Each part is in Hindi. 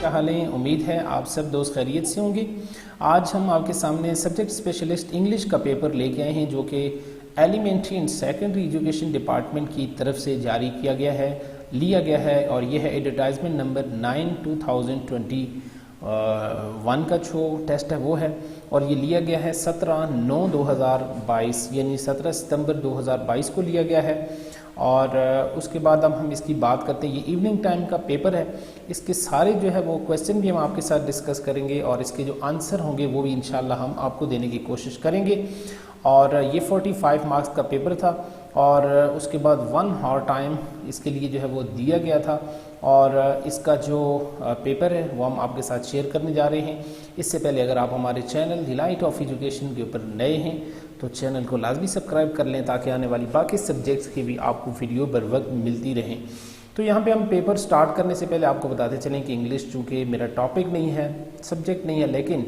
क्या हाल है? उम्मीद है आप सब दोस्त खैरियत से होंगे। आज हम आपके सामने सब्जेक्ट स्पेशलिस्ट इंग्लिश का पेपर लेके आए हैं जो कि elementary and secondary education department की तरफ से जारी किया गया है, लिया गया है और यह है एडवर्टाइजमेंट नंबर 9/2021 का जो टेस्ट है वो है और ये लिया गया है 17/9/2022 यानी 17 सितंबर 2022 को लिया गया है। और उसके बाद अब हम इसकी बात करते हैं। ये इवनिंग टाइम का पेपर है, इसके सारे जो है वो क्वेश्चन भी हम आपके साथ डिस्कस करेंगे और इसके जो आंसर होंगे वो भी इंशाल्लाह हम आपको देने की कोशिश करेंगे। और ये 45 मार्क्स का पेपर था और उसके बाद 1 आवर टाइम इसके लिए जो है वो दिया गया था और इसका जो पेपर है वो हम आपके साथ शेयर करने जा रहे हैं। इससे पहले अगर आप हमारे channel the light of education के ऊपर नए हैं तो चैनल को लाजमी सब्सक्राइब कर लें ताकि आने वाली बाकी सब्जेक्ट्स की भी आपको वीडियो बर वक्त मिलती रहें। तो यहाँ पे हम पेपर स्टार्ट करने से पहले आपको बताते चलें कि इंग्लिश चूँकि मेरा टॉपिक नहीं है, सब्जेक्ट नहीं है, लेकिन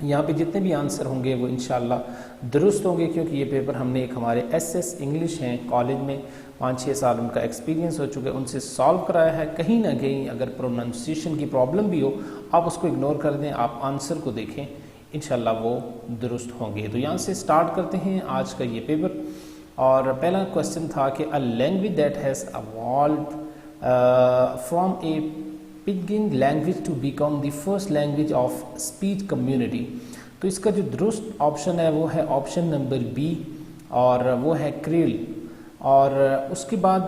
यहाँ पे जितने भी आंसर होंगे वो इंशाल्लाह दुरुस्त होंगे क्योंकि ये पेपर हमने एक हमारे एसएस इंग्लिश हैं कॉलेज में 5-6 साल उनका एक्सपीरियंस हो चुका है, उनसे सॉल्व कराया है। कहीं ना कहीं अगर प्रोनाउंसिएशन की प्रॉब्लम भी हो आप उसको इग्नोर कर दें, आप आंसर को देखें, इंशाल्लाह वो दुरुस्त होंगे। तो यहाँ से स्टार्ट करते हैं आज का ये पेपर। और पहला क्वेश्चन था कि a language that has evolved from a pidgin language to become the first language of speech community. तो इसका जो दुरुस्त ऑप्शन है वो है ऑप्शन नंबर बी और वो है क्रेल। और उसके बाद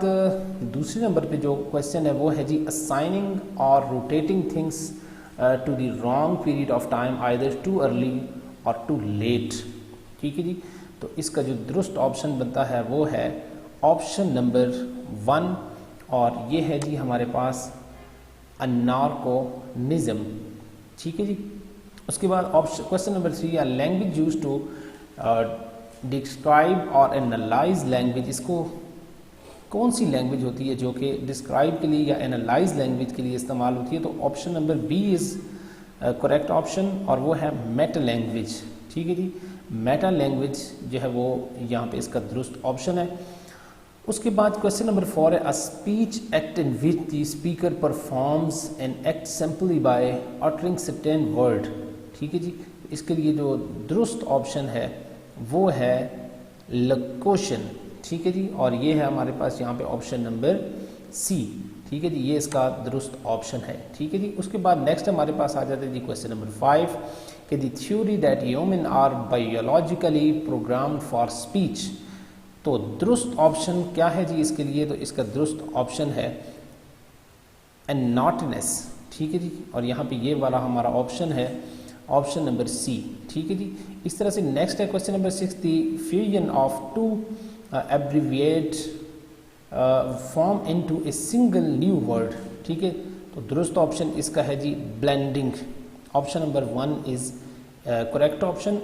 दूसरे नंबर पे जो क्वेश्चन है वो है जी असाइनिंग और rotating things to the wrong period of time either too early और टू लेट। ठीक है जी, तो इसका जो दुरुस्त ऑप्शन बनता है वो है ऑप्शन नंबर 1 और ये है जी हमारे पास अनार्कोनिज्म। ठीक है जी, उसके बाद option question number 3 language use to describe और एनालाइज लैंग्वेज। इसको कौन सी लैंग्वेज होती है जो कि डिस्क्राइब के लिए या एनालाइज लैंग्वेज के लिए इस्तेमाल होती है? तो option number B is correct option और वो है मेटा लैंग्वेज। ठीक है जी, मेटा लैंग्वेज जो है वो यहाँ पे इसका दुरुस्त ऑप्शन है। उसके बाद क्वेश्चन नंबर 4 है a speech act in which the speaker performs an act simply by uttering certain word. ठीक है जी, इसके लिए जो दुरुस्त ऑप्शन है वो है लोकोशन। ठीक है जी, और ये है हमारे पास यहाँ पे ऑप्शन नंबर सी। ठीक है जी, ये इसका दुरुस्त ऑप्शन है। ठीक है जी, उसके बाद नेक्स्ट हमारे पास आ जाते हैं जी क्वेश्चन नंबर 5 कि the theory that human are biologically programmed for speech. तो दुरुस्त ऑप्शन क्या है जी इसके लिए? तो इसका दुरुस्त ऑप्शन है एनॉटनेस। ठीक है जी, और यहाँ पे ये वाला हमारा ऑप्शन है ऑप्शन नंबर सी। ठीक है जी, इस तरह से नेक्स्ट है question number 6 the fusion of two abbreviate form into a single new word. ठीक है, तो दुरुस्त ऑप्शन इसका है जी blending. Option number 1 is correct option.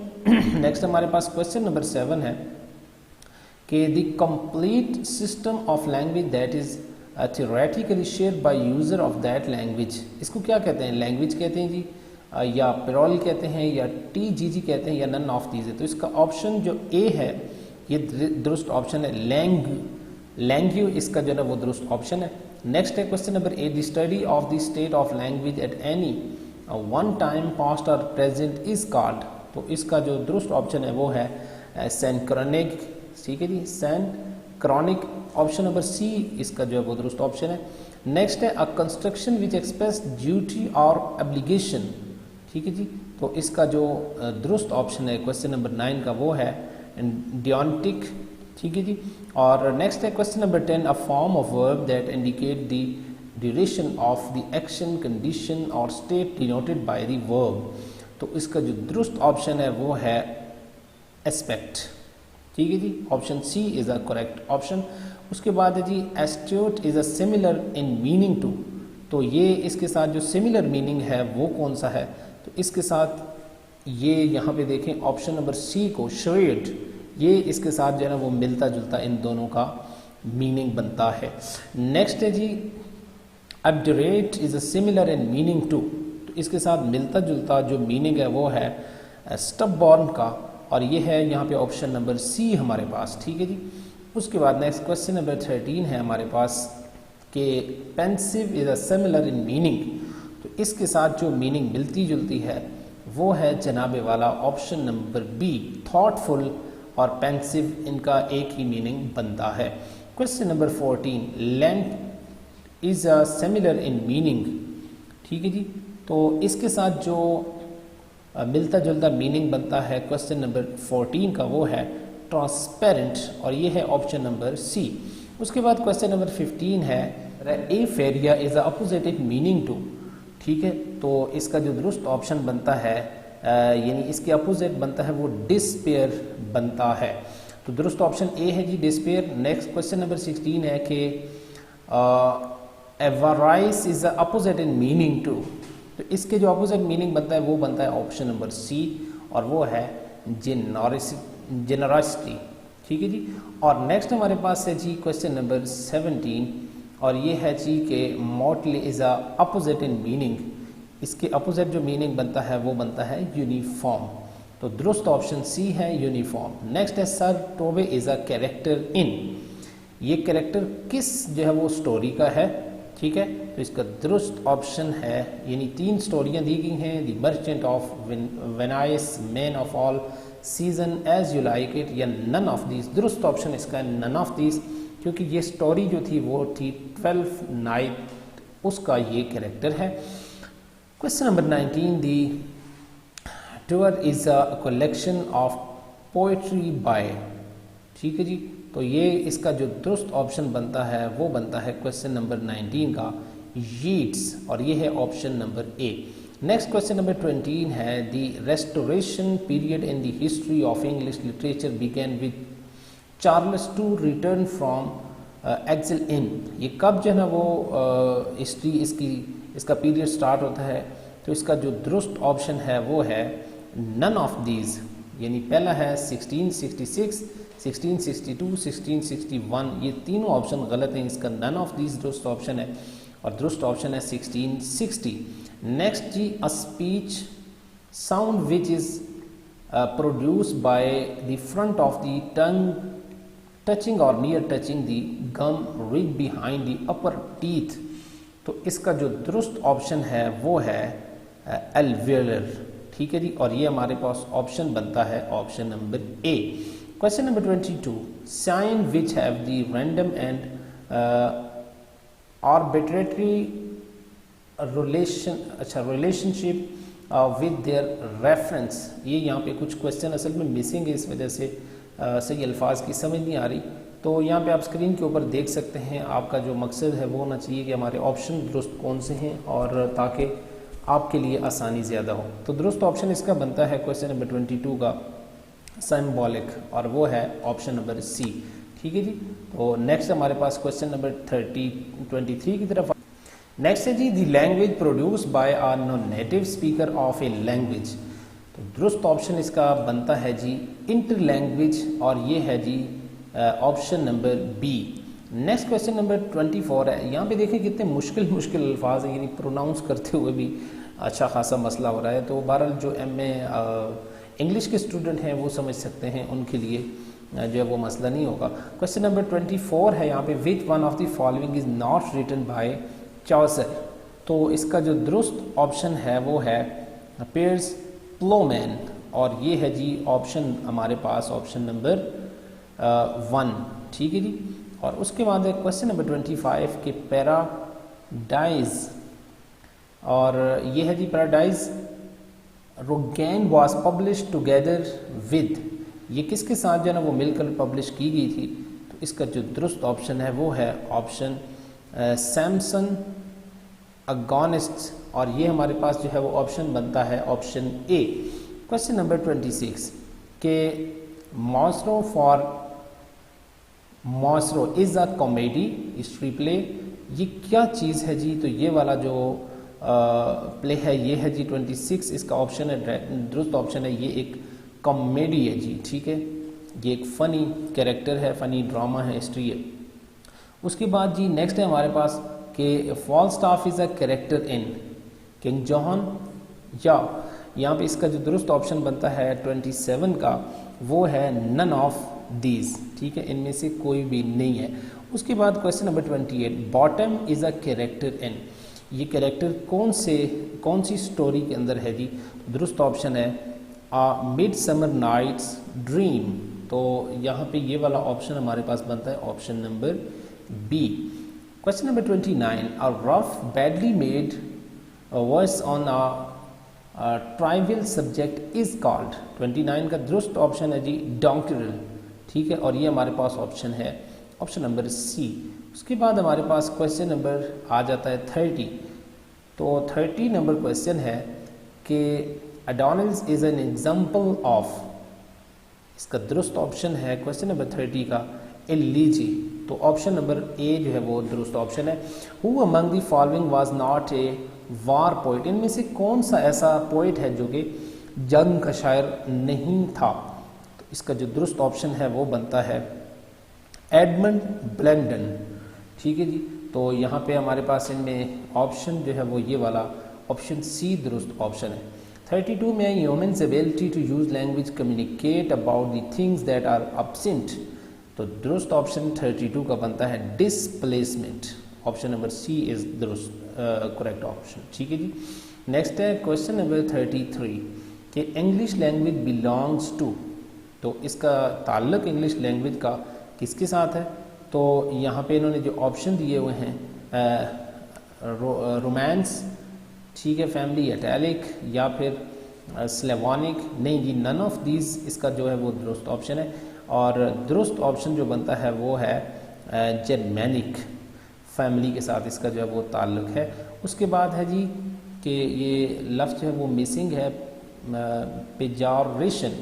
Next हमारे पास क्वेश्चन नंबर 7 है कि the complete system of language that is theoretically shared by user of that language. इसको क्या कहते हैं? लैंग्वेज कहते हैं जी या प्लूरल कहते हैं या टीजीजी कहते हैं या नन ऑफ दीज है। तो इसका ऑप्शन जो ए है ये दुरुस्त ऑप्शन है। लैंग्यू इसका जो है वो दुरुस्त ऑप्शन है। नेक्स्ट है question number 8 the study of the state of language at any one time past और प्रेजेंट इज कॉल्ड। तो इसका जो दुरुस्त ऑप्शन है वो है सिंक्रोनिक। ठीक है जी, सिंक्रोनिक। ऑप्शन नंबर सी इसका जो है वो दुरुस्त ऑप्शन है। नेक्स्ट है a construction which express duty और एब्लिगेशन। ठीक है जी, तो इसका जो दुरुस्त ऑप्शन है क्वेश्चन नंबर 9 का वो है डियोंटिक। ठीक है जी, और नेक्स्ट है question number 10 a form of verb that indicate the duration of the action condition or state denoted by the verb. तो इसका जो दुरुस्त ऑप्शन है वो है एस्पेक्ट। ठीक है जी, option C is a correct option. उसके बाद है जी astute is a similar in meaning to. तो ये इसके साथ जो सिमिलर मीनिंग है वो कौन सा है? तो इसके साथ ये यहाँ पे देखें ऑप्शन नंबर सी को श्रेड, ये इसके साथ जो है ना वो मिलता जुलता इन दोनों का मीनिंग बनता है। नेक्स्ट है जी obdurate is a similar in meaning to. तो इसके साथ मिलता जुलता जो मीनिंग है वो है स्टबबॉर्न का और ये है यहाँ पे ऑप्शन नंबर सी हमारे पास। ठीक है जी, उसके बाद नेक्स्ट क्वेश्चन नंबर 13 है हमारे पास कि pensive is a similar in meaning. तो इसके साथ जो मीनिंग मिलती जुलती है वो है जनाबे वाला ऑप्शन नंबर बी, थॉटफुल और पेंसिव, इनका एक ही मीनिंग बनता है। Question number 14, length is a similar in meaning, ठीक है जी। तो इसके साथ जो मिलता जुलता मीनिंग बनता है क्वेश्चन नंबर 14 का वो है ट्रांसपेरेंट, और ये है ऑप्शन नंबर सी। उसके बाद क्वेश्चन नंबर 15 है euphoria is a opposite meaning to, ठीक है। तो इसका जो दुरुस्त ऑप्शन बनता है यानी इसके अपोजिट बनता है वो डिस्पेयर बनता है। तो दुरुस्त ऑप्शन ए है जी डिस्पेयर। नेक्स्ट क्वेश्चन नंबर 16 है कि avarice is the opposite in meaning to, तो इसके जो अपोजिट मीनिंग बनता है वो बनता है ऑप्शन नंबर सी, और वो है जेनरसिटी, ठीक है जी। और नेक्स्ट हमारे पास है जी क्वेश्चन नंबर 17, और ये है जी कि motley is a opposite in meaning, इसके अपोजिट जो मीनिंग बनता है वो बनता है यूनिफॉर्म। तो दुरुस्त ऑप्शन सी है यूनिफॉर्म। नेक्स्ट है sir Toby is a character in, ये कैरेक्टर किस जो है वो स्टोरी का है, ठीक है। तो इसका दुरुस्त ऑप्शन है, यानी 3 स्टोरियां दी गई हैं, the merchant of Venice, man of all season, as you like it, या नन ऑफ दीज। दुरुस्त ऑप्शन इसका है नन ऑफ दीज, क्योंकि ये स्टोरी जो थी वो थी 12th नाइट, उसका ये कैरेक्टर है। Question number 19, the tour is a collection of poetry bye, ठीक है जी। तो ये इसका जो दुरुस्त ऑप्शन बनता है वो बनता है क्वेश्चन नंबर 19 का यीट्स, और ये है option number A. Next question number 20 है the restoration period in the history of English literature began with Charles two return from exile in, ये कब जो है ना वो हिस्ट्री इसका पीरियड स्टार्ट होता है। तो इसका जो दुरुस्त ऑप्शन है वो है नन ऑफ दीज, यानी पहला है 1666, 1662, 1661, ये तीनों ऑप्शन गलत हैं, इसका नन ऑफ दीज दुरुस्त ऑप्शन है, और दुरुस्त ऑप्शन है 1660। नेक्स्ट जी a speech sound which is produced by the front of the tongue touching or near touching the gum रिग बिहाइंड द अपर टीथ, तो इसका जो दुरुस्त ऑप्शन है वो है एल्वियोलर, ठीक है जी। और ये हमारे पास ऑप्शन बनता है option number A. Question number 22, sign which have the random and arbitrary relationship with their reference, ये यहाँ पे कुछ क्वेश्चन असल में मिसिंग है, इस वजह से सही अल्फाज की समझ नहीं आ रही। तो यहाँ पे आप स्क्रीन के ऊपर देख सकते हैं, आपका जो मकसद है वो होना चाहिए कि हमारे ऑप्शन दुरुस्त कौन से हैं, और ताकि आपके लिए आसानी ज़्यादा हो। तो दुरुस्त ऑप्शन इसका बनता है क्वेश्चन नंबर 22 का सिंबॉलिक, और वो है ऑप्शन नंबर सी, ठीक है जी। तो नेक्स्ट हमारे पास क्वेश्चन नंबर 23 की तरफ। नेक्स्ट है जी the language produce by are non native speaker of a language, तो दुरुस्त ऑप्शन इसका बनता है जी इंटर लैंग्वेज, और ये है जी option number B. Next question number 24 है, यहाँ पे देखें कितने मुश्किल अल्फाज हैं, यानी प्रोनाउंस करते हुए भी अच्छा खासा मसला हो रहा है। तो बहरहाल जो MA इंग्लिश के स्टूडेंट हैं वो समझ सकते हैं, उनके लिए जो है वो मसला नहीं होगा। क्वेश्चन नंबर 24 है यहाँ पे, which one of the following is not written by Chaucer, तो इसका जो दुरुस्त ऑप्शन है वो है पियर्स प्लोमैन, और ये है जी ऑप्शन हमारे पास ऑप्शन नंबर 1, ठीक है जी। और उसके बाद है क्वेश्चन नंबर 25 के पैराडाइज, और ये है जी Paradise Regained was publish together with, ये किसके साथ जो है ना वो मिलकर पब्लिश की गई थी। तो इसका जो दुरुस्त ऑप्शन है वो है ऑप्शन सैमसन अगॉनिस्ट, और ये हमारे पास जो है वो ऑप्शन बनता है ऑप्शन ए। क्वेश्चन नंबर 26 के मॉस्रो is a comedy history play, ये क्या चीज़ है जी। तो ये वाला जो प्ले है ये है जी 26, इसका ऑप्शन है दुरुस्त ऑप्शन है, ये एक कॉमेडी है जी, ठीक है। ये एक फ़नी कैरेक्टर है, फ़नी ड्रामा है, हिस्ट्री है। उसके बाद जी नेक्स्ट है हमारे पास कि Falstaff is a character in King John, या यहाँ पे इसका जो दुरुस्त ऑप्शन बनता है 27 का वो है नन ऑफ दीज, ठीक है, इनमें से कोई भी नहीं है। उसके बाद question number 28, bottom is a character in, ये कैरेक्टर कौन सी स्टोरी के अंदर है जी? दुरुस्त ऑप्शन है अ मिडसमर नाइट्स ड्रीम। तो यहाँ पे ये वाला ऑप्शन हमारे पास बनता है option number B. Question number 29, a rough badly made verse on a trivial subject is called. 29 का दुरुस्त ऑप्शन है जी डोंकिरल, ठीक है, और ये हमारे पास ऑप्शन है ऑप्शन नंबर सी। उसके बाद हमारे पास क्वेश्चन नंबर आ जाता है 30। तो 30 नंबर क्वेश्चन है कि Adonis is an example of, इसका दुरुस्त ऑप्शन है क्वेश्चन नंबर 30 का एलिजी। तो ऑप्शन नंबर ए जो है वो दुरुस्त ऑप्शन है। Who among the following was not a war poet, इनमें से कौन सा ऐसा पोइट है जो कि जंग का शायर नहीं था? तो इसका जो दुरुस्त ऑप्शन है वो बनता है एडमंड ब्लैंडन, ठीक है जी। तो यहाँ पे हमारे पास इनमें ऑप्शन जो है वो ये वाला ऑप्शन सी दुरुस्त ऑप्शन है। 32 में humans ability to use language communicate about the things that are absent. तो दुरुस्त ऑप्शन 32 का बनता है displacement. Option number C is दुरुस्त करेक्ट ऑप्शन, ठीक है जी। नेक्स्ट है क्वेश्चन नंबर 33 कि इंग्लिश लैंग्वेज बिलोंग्स टू। तो इसका ताल्लुक इंग्लिश लैंग्वेज का किसके साथ है? तो यहाँ पे इन्होंने जो ऑप्शन दिए हुए हैं रोमांस, ठीक है, फैमिली, इटैलिक या फिर स्लेवॉनिक, नहीं जी, नन ऑफ दीज इसका जो है वो दुरुस्त ऑप्शन है। और दुरुस्त ऑप्शन जो बनता है वो है जर्मैनिक फैमिली के साथ इसका जो है वो ताल्लुक है। उसके बाद है जी कि ये लफ्ज़ जो है वो मिसिंग है, पेजोरेशन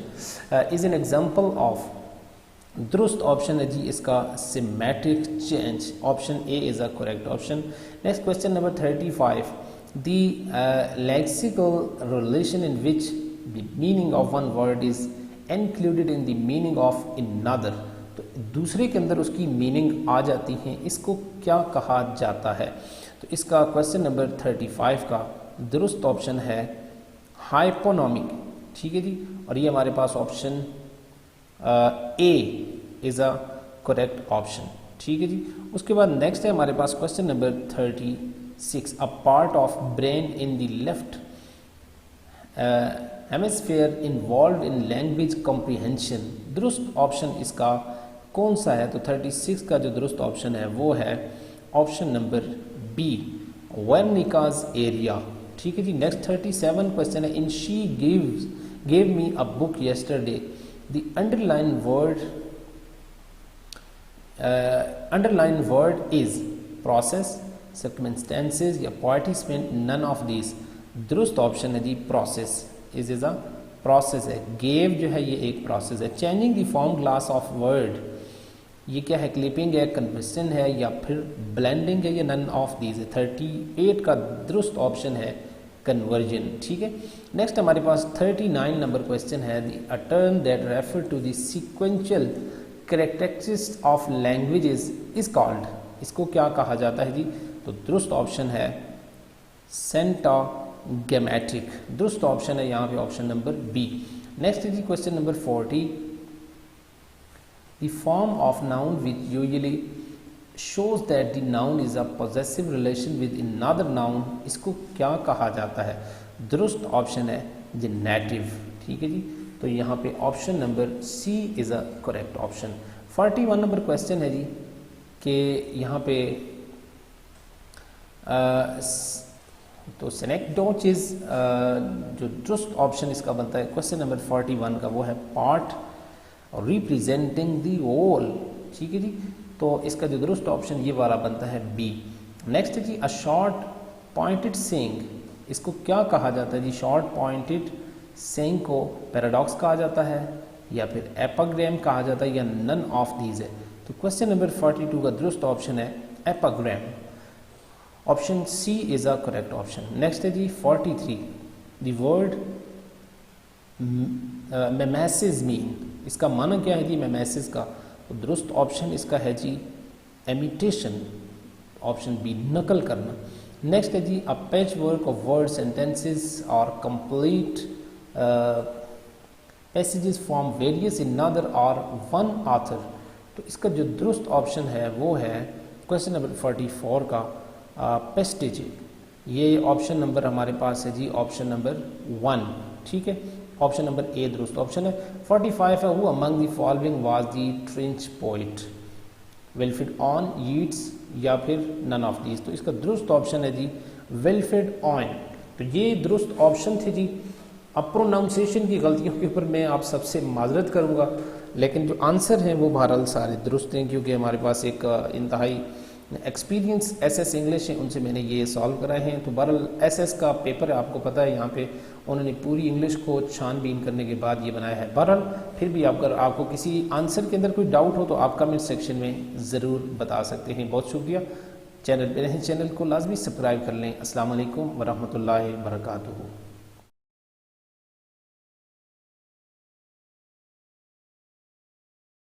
इज़ एन एग्जाम्पल ऑफ। दुरुस्त ऑप्शन है जी इसका symmetric change. Option A is a correct option. Next question number 35, the lexical relation in which the meaning of one word is included in the meaning of another. तो दूसरे के अंदर उसकी मीनिंग आ जाती है, इसको क्या कहा जाता है? तो इसका क्वेश्चन नंबर 35 का दुरुस्त ऑप्शन है हाइपोनोमिक, ठीक है जी, और ये हमारे पास option A is a correct option, ठीक है जी। उसके बाद नेक्स्ट है हमारे पास question number 36, a part of brain in the left hemisphere involve in language comprehension. दुरुस्त ऑप्शन इसका कौन सा है? तो 36 का जो दुरुस्त ऑप्शन है वो है ऑप्शन नंबर बी, वर्निकाज एरिया, ठीक है जी। नेक्स्ट 37 क्वेश्चन है, in she gave me a book yesterday, the underlined word is process, circumstances या participant, none of these। दुरुस्त ऑप्शन है जी प्रोसेस, इज अ प्रोसेस है। गेव जो है ये एक प्रोसेस है। Changing the form class of word, ये क्या है? क्लिपिंग है, कन्वर्सन है या फिर ब्लेंडिंग है, या नन ऑफ दीज है। 38 का दुरुस्त ऑप्शन है कन्वर्जन, ठीक है। नेक्स्ट हमारे पास 39 नंबर क्वेश्चन है, a term that refer to the sequential characteristics of languages is called. इसको क्या कहा जाता है जी? तो दुरुस्त ऑप्शन है सेंटागमेटिक। दुरुस्त ऑप्शन है यहाँ पे ऑप्शन नंबर बी। नेक्स्ट है जी question number 40, the form of noun which usually shows that the noun is a possessive relation with another noun, इसको क्या कहा जाता है? दुरुस्त ऑप्शन है जेनेटिव, ठीक है जी। तो यहाँ पे option number C is a correct option. 41 number question है जी कि यहाँ पे तो सेनेक्डोच इज जो दुरुस्त ऑप्शन इसका बनता है क्वेश्चन नंबर 41 का वो है पार्ट रिप्रेजेंटिंग द होल, ठीक है जी। तो इसका जो दुरुस्त ऑप्शन ये वाला बनता है बी। नेक्स्ट है जी अ शॉर्ट पॉइंटेड सेइंग, इसको क्या कहा जाता है जी? शॉर्ट पॉइंटेड सेइंग को पैराडॉक्स कहा जाता है या फिर एपाग्राम कहा जाता है या नन ऑफ दीज है। तो क्वेश्चन नंबर 42 का दुरुस्त ऑप्शन है epigram. Option C is a correct option. Next है जी 43, द वर्ड मेमेसिस मीन, इसका माना क्या है जी मेमेसिस का? तो दुरुस्त ऑप्शन इसका है जी एमिटेशन, ऑप्शन बी नकल करना। नेक्स्ट है जी a patchwork of word sentences or complete passages from various in other or one author. तो इसका जो दुरुस्त ऑप्शन है वो है क्वेश्चन नंबर 44 का पेस्टेज, ये ऑप्शन नंबर हमारे पास है जी, ऑप्शन नंबर 1, ठीक है। ऑप्शन नंबर ए दुरुस्त ऑप्शन है। 45 है, who among the following was the trench poet, Wilfred on, Yeats या फिर नन ऑफ दीज। तो इसका दुरुस्त ऑप्शन है जी विल्फ्रेड ऑन। तो ये दुरुस्त ऑप्शन थे जी। अब प्रोनाउंसिएशन की गलतियों के ऊपर मैं आप सबसे माजरत करूंगा, लेकिन जो आंसर हैं वो बहरहाल सारे दुरुस्त हैं, क्योंकि हमारे पास एक इंतहाई एक्सपीरियंस एसएस इंग्लिश है, उनसे मैंने ये सॉल्व कराए हैं। तो बहरहाल एसएस का पेपर है, आपको पता है, यहाँ पे उन्होंने पूरी इंग्लिश को छानबीन करने के बाद ये बनाया है। बहरहाल फिर भी अगर आपको किसी आंसर के अंदर कोई डाउट हो तो आप कमेंट सेक्शन में ज़रूर बता सकते हैं। बहुत शुक्रिया। चैनल पे रहें, चैनल को लाजमी सब्सक्राइब कर लें। अस्सलाम वालेकुम वरहमतुल्लाहि वबरकातुहू।